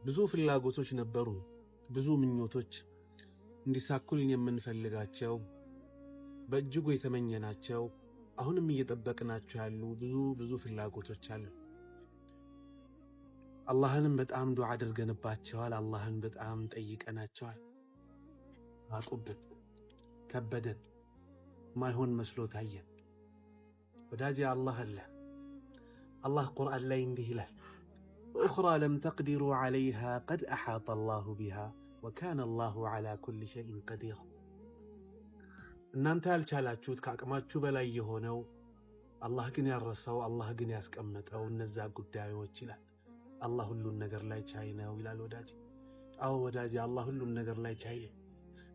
ብዙ ፍላጎቶች ነበሩ፣ ብዙ ምኞቶች እንዲሳኩልን የምንፈልጋቸው በእጅጉ የተመኘናቸው አሁንም እየጠበቅናቸው ያሉ ብዙ ፍላጎቶች አሉ። አላህንም በጣም ዱዓ አድርገንባቸዋል። አላህን በጣም ጠይቀናቸዋል። አጡብን፣ ከበደን፣ ማይሆን መስሎ ታየን። ወዳጄ አላህ አለ። አላህ ቁርአን ላይ እንዲህ ይላል፣ ወኡኽራ ለም ተቅዲሩ ዐለይሃ ቀድ አሓጠ አላሁ ቢሃ ወካነ አላሁ ዐላ ኩሊ ሸይኢን ቀዲር። እናንተ ያልቻላችሁት ከአቅማችሁ በላይ የሆነው አላህ ግን ያረሰው፣ አላህ ግን ያስቀመጠው እነዛ ጉዳዮች ይላል። አላህ ሁሉን ነገር ላይ ቻይ ነው ይላል ወዳጄ። አዎ ወዳጄ፣ አላህ ሁሉን ነገር ላይ ቻይ ነው።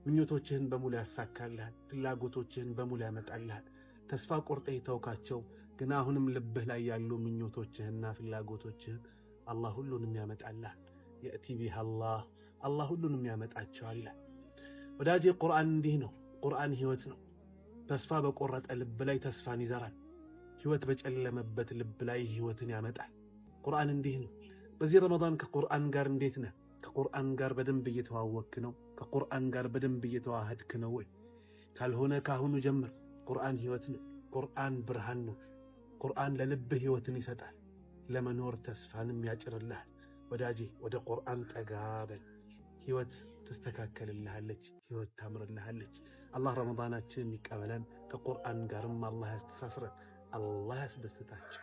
ምኞቶችህን በሙሉ ያሳካልሃል። ፍላጎቶችህን በሙሉ ያመጣልሃል። ተስፋ ቆርጠህ የተውካቸው ግን አሁንም ልብህ ላይ ያሉ ምኞቶችህና ፍላጎቶችህን አላህ ሁሉንም ያመጣልሃል። የእቲ ቢሃ አላህ ሁሉንም ያመጣቸዋል ይላል ወዳጄ። ቁርአን እንዲህ ነው። ቁርአን ህይወት ነው። ተስፋ በቆረጠ ልብ ላይ ተስፋን ይዘራል። ህይወት በጨለመበት ልብ ላይ ህይወትን ያመጣል። ቁርአን እንዲህ ነው። በዚህ ረመዳን ከቁርአን ጋር እንዴት ነህ? ከቁርአን ጋር በደንብ እየተዋወክ ነው? ከቁርአን ጋር በደንብ እየተዋሃድክ ነው ወይ? ካልሆነ ካሁኑ ጀምር። ቁርአን ህይወት ነው። ቁርአን ብርሃን ነው። ቁርአን ለልብህ ህይወትን ይሰጣል። ለመኖር ተስፋንም ያጭርልሃል። ወዳጄ ወደ ቁርአን ጠጋ በል። ህይወት ትስተካከልልሃለች። ህይወት ታምርልሃለች። አላህ ረመዳናችንን ይቀበለን። ከቁርአን ጋርም አላህ ያስተሳስረን። አላህ ያስደስታችሁ።